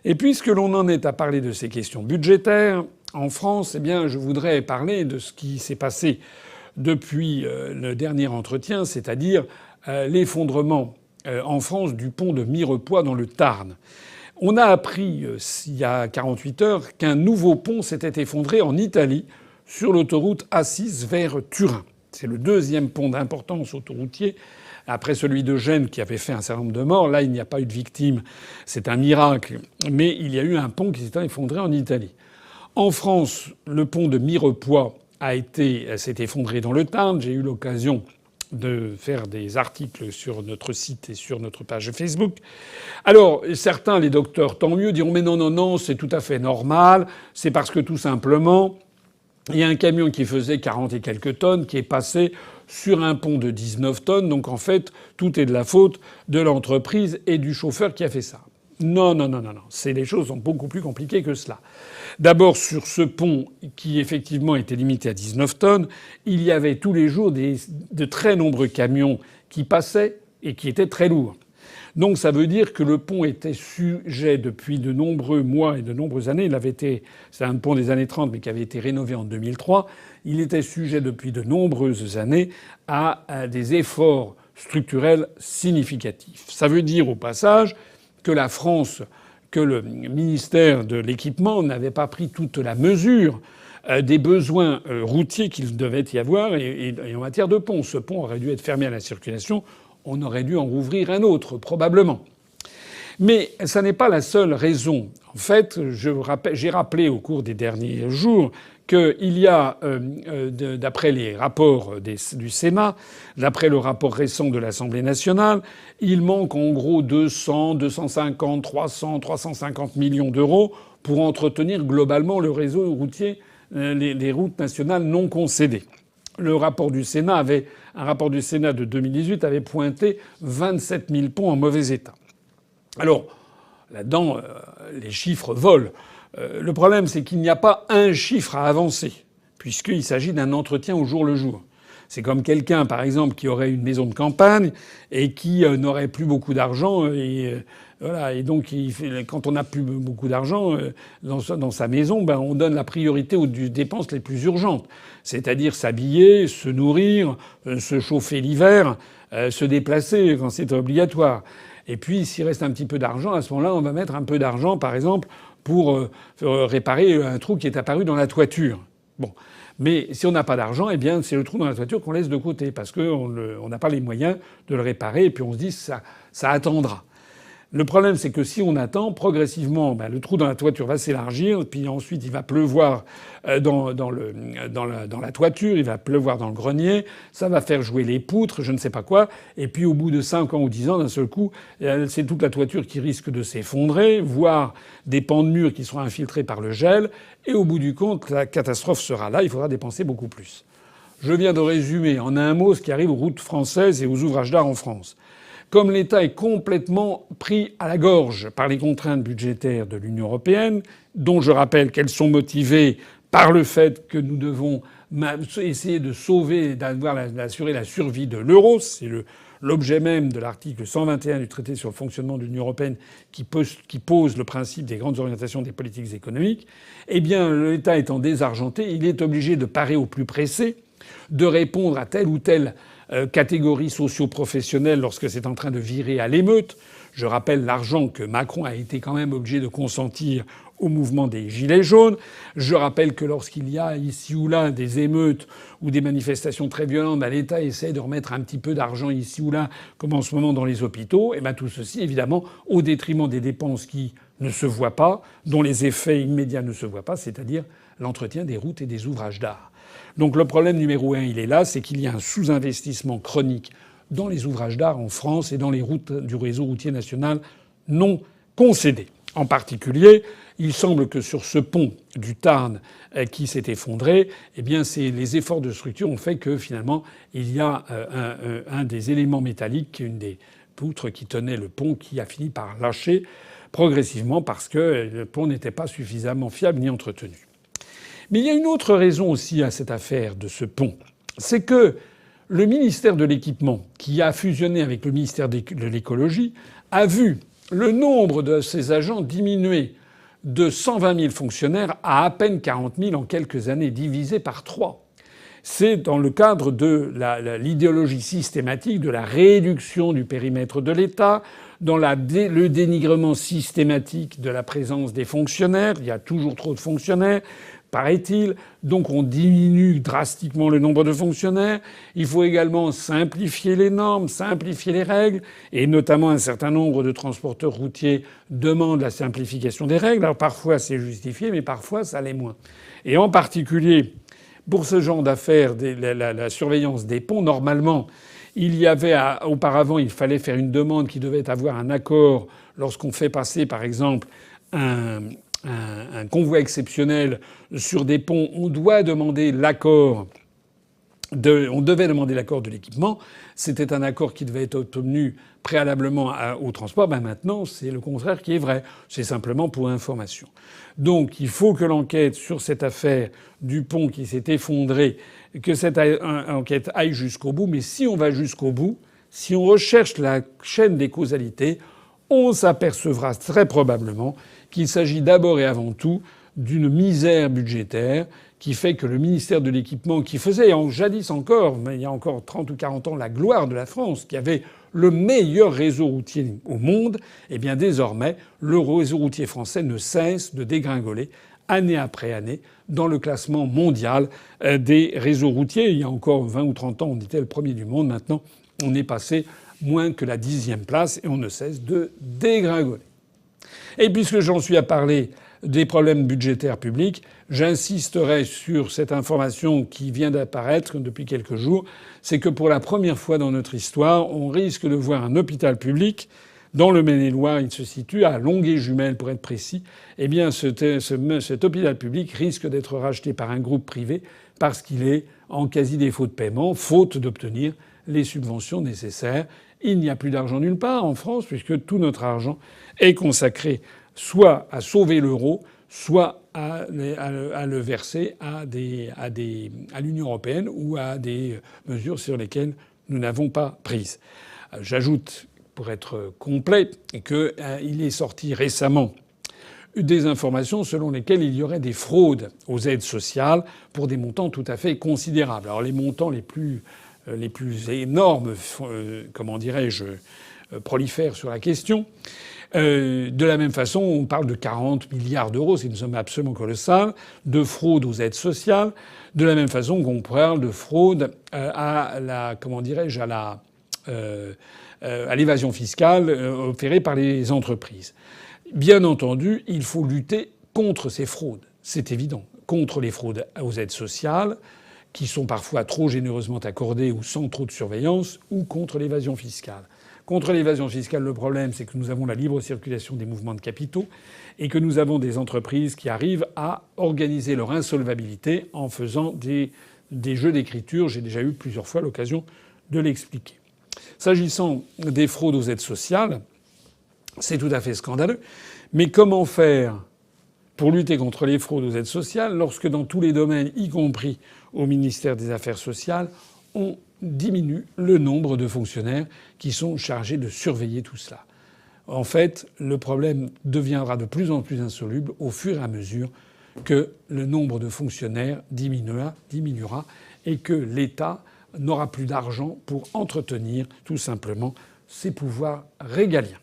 Et puisque l'on en est à parler de ces questions budgétaires, en France, eh bien, je voudrais parler de ce qui s'est passé depuis le dernier entretien, c'est-à-dire l'effondrement en France du pont de Mirepoix dans le Tarn. On a appris il y a 48 heures qu'un nouveau pont s'était effondré en Italie sur l'autoroute A6 vers Turin. C'est le deuxième pont d'importance autoroutier après celui de Gênes qui avait fait un certain nombre de morts. Là, il n'y a pas eu de victimes. C'est un miracle. Mais il y a eu un pont qui s'est effondré en Italie. En France, le pont de Mirepoix s'est effondré dans le Tarn. J'ai eu l'occasion de faire des articles sur notre site et sur notre page Facebook. Alors, certains, les docteurs, tant mieux, diront mais non, non, non, c'est tout à fait normal. C'est parce que tout simplement, il y a un camion qui faisait 40 et quelques tonnes qui est passé sur un pont de 19 tonnes. Donc en fait, tout est de la faute de l'entreprise et du chauffeur qui a fait ça. Non, non, non, non, non. Les choses sont beaucoup plus compliquées que cela. D'abord, sur ce pont qui effectivement était limité à 19 tonnes, il y avait tous les jours de très nombreux camions qui passaient et qui étaient très lourds. Donc ça veut dire que le pont était sujet depuis de nombreux mois et de nombreuses années. C'est un pont des années 30 mais qui avait été rénové en 2003. Il était sujet depuis de nombreuses années à des efforts structurels significatifs. Ça veut dire au passage que la France, que le ministère de l'Équipement n'avait pas pris toute la mesure des besoins routiers qu'il devait y avoir et en matière de pont. Ce pont aurait dû être fermé à la circulation. On aurait dû en rouvrir un autre, probablement. Mais ça n'est pas la seule raison. En fait, j'ai rappelé au cours des derniers jours qu'il y a, d'après les rapports du Sénat, d'après le rapport récent de l'Assemblée nationale, il manque en gros 200, 250, 300, 350 millions d'euros pour entretenir globalement le réseau routier, les routes nationales non concédées. Un rapport du Sénat de 2018 avait pointé 27 000 ponts en mauvais état. Alors, là-dedans, les chiffres volent. Le problème, c'est qu'il n'y a pas un chiffre à avancer, puisqu'il s'agit d'un entretien au jour le jour. C'est comme quelqu'un, par exemple, qui aurait une maison de campagne et qui n'aurait plus beaucoup d'argent. Voilà. Et donc, quand on n'a plus beaucoup d'argent dans sa maison, on donne la priorité aux dépenses les plus urgentes. C'est-à-dire s'habiller, se nourrir, se chauffer l'hiver, se déplacer quand c'est obligatoire. Et puis, s'il reste un petit peu d'argent, à ce moment-là, on va mettre un peu d'argent, par exemple, pour réparer un trou qui est apparu dans la toiture. Bon. Mais si on n'a pas d'argent, eh bien, c'est le trou dans la toiture qu'on laisse de côté parce qu'on n'a pas les moyens de le réparer et puis on se dit ça attendra. Le problème, c'est que si on attend, progressivement, le trou dans la toiture va s'élargir, puis ensuite il va pleuvoir dans la toiture, il va pleuvoir dans le grenier, ça va faire jouer les poutres, je ne sais pas quoi, et puis au bout de 5 ans ou 10 ans, d'un seul coup, c'est toute la toiture qui risque de s'effondrer, voire des pans de murs qui seront infiltrés par le gel, et au bout du compte, la catastrophe sera là, il faudra dépenser beaucoup plus. Je viens de résumer en un mot ce qui arrive aux routes françaises et aux ouvrages d'art en France. Comme l'État est complètement pris à la gorge par les contraintes budgétaires de l'Union européenne, dont je rappelle qu'elles sont motivées par le fait que nous devons essayer de sauver, d'assurer la survie de l'euro, c'est l'objet même de l'article 121 du traité sur le fonctionnement de l'Union européenne qui pose le principe des grandes orientations des politiques économiques, eh bien l'État étant désargenté, il est obligé de parer au plus pressé, de répondre à telle ou telle catégorie socio-professionnelle lorsque c'est en train de virer à l'émeute. Je rappelle l'argent que Macron a été quand même obligé de consentir au mouvement des Gilets jaunes. Je rappelle que lorsqu'il y a ici ou là des émeutes ou des manifestations très violentes, l'État essaie de remettre un petit peu d'argent ici ou là, comme en ce moment dans les hôpitaux. Et tout ceci, évidemment, au détriment des dépenses qui ne se voient pas, dont les effets immédiats ne se voient pas, c'est-à-dire l'entretien des routes et des ouvrages d'art. Donc le problème numéro 1, il est là, c'est qu'il y a un sous-investissement chronique dans les ouvrages d'art en France et dans les routes du réseau routier national non concédé. En particulier, il semble que sur ce pont du Tarn qui s'est effondré, eh bien, les efforts de structure ont fait que finalement, il y a un des éléments métalliques, une des poutres qui tenait le pont, qui a fini par lâcher progressivement parce que le pont n'était pas suffisamment fiable ni entretenu. Mais il y a une autre raison aussi à cette affaire de ce pont. C'est que le ministère de l'Équipement, qui a fusionné avec le ministère de l'Écologie, a vu le nombre de ces agents diminuait de 120 000 fonctionnaires à peine 40 000 en quelques années, divisé par 3. C'est dans le cadre de l'idéologie systématique de la réduction du périmètre de l'État, dans le dénigrement systématique de la présence des fonctionnaires. Il y a toujours trop de fonctionnaires, paraît-il. Donc on diminue drastiquement le nombre de fonctionnaires. Il faut également simplifier les normes, simplifier les règles. Et notamment un certain nombre de transporteurs routiers demandent la simplification des règles. Alors parfois c'est justifié, mais parfois ça l'est moins. Et en particulier, pour ce genre d'affaires, la surveillance des ponts, normalement, auparavant, il fallait faire une demande qui devait avoir un accord lorsqu'on fait passer, par exemple, un convoi exceptionnel sur des ponts. On devait demander l'accord de l'équipement. C'était un accord qui devait être obtenu préalablement au transport. Maintenant, c'est le contraire qui est vrai. C'est simplement pour information. Donc, il faut que l'enquête sur cette affaire du pont qui s'est effondré, que cette enquête aille jusqu'au bout. Mais si on va jusqu'au bout, si on recherche la chaîne des causalités, on s'apercevra très probablement qu'il s'agit d'abord et avant tout d'une misère budgétaire qui fait que le ministère de l'Équipement, qui faisait jadis encore, mais il y a encore 30 ou 40 ans, la gloire de la France, qui avait le meilleur réseau routier au monde, eh bien désormais, le réseau routier français ne cesse de dégringoler année après année dans le classement mondial des réseaux routiers. Il y a encore 20 ou 30 ans, on était le premier du monde. Maintenant, on est passé moins que la 10e place et on ne cesse de dégringoler. Et puisque j'en suis à parler des problèmes budgétaires publics, j'insisterai sur cette information qui vient d'apparaître depuis quelques jours. C'est que pour la première fois dans notre histoire, on risque de voir un hôpital public dans le Maine-et-Loire. Il se situe à Longué-Jumelles, pour être précis. Eh bien, cet hôpital public risque d'être racheté par un groupe privé parce qu'il est en quasi-défaut de paiement, faute d'obtenir les subventions nécessaires. Il n'y a plus d'argent nulle part en France puisque tout notre argent est consacré soit à sauver l'euro, soit à le verser à l'Union européenne ou à des mesures sur lesquelles nous n'avons pas prises. J'ajoute, pour être complet, qu'il est sorti récemment des informations selon lesquelles il y aurait des fraudes aux aides sociales pour des montants tout à fait considérables. Alors les montants les plus énormes, prolifèrent sur la question. De la même façon, on parle de 40 milliards d'euros, c'est une somme absolument colossale, de fraude aux aides sociales. De la même façon qu'on parle de fraude à l'évasion fiscale opérée par les entreprises. Bien entendu, il faut lutter contre ces fraudes. C'est évident. Contre les fraudes aux aides sociales, qui sont parfois trop généreusement accordées ou sans trop de surveillance, ou contre l'évasion fiscale. Contre l'évasion fiscale, le problème, c'est que nous avons la libre circulation des mouvements de capitaux et que nous avons des entreprises qui arrivent à organiser leur insolvabilité en faisant des jeux d'écriture. J'ai déjà eu plusieurs fois l'occasion de l'expliquer. S'agissant des fraudes aux aides sociales, c'est tout à fait scandaleux. Mais comment faire pour lutter contre les fraudes aux aides sociales lorsque dans tous les domaines, y compris au ministère des Affaires sociales, on diminue le nombre de fonctionnaires qui sont chargés de surveiller tout cela? En fait, le problème deviendra de plus en plus insoluble au fur et à mesure que le nombre de fonctionnaires diminuera et que l'État n'aura plus d'argent pour entretenir tout simplement ses pouvoirs régaliens.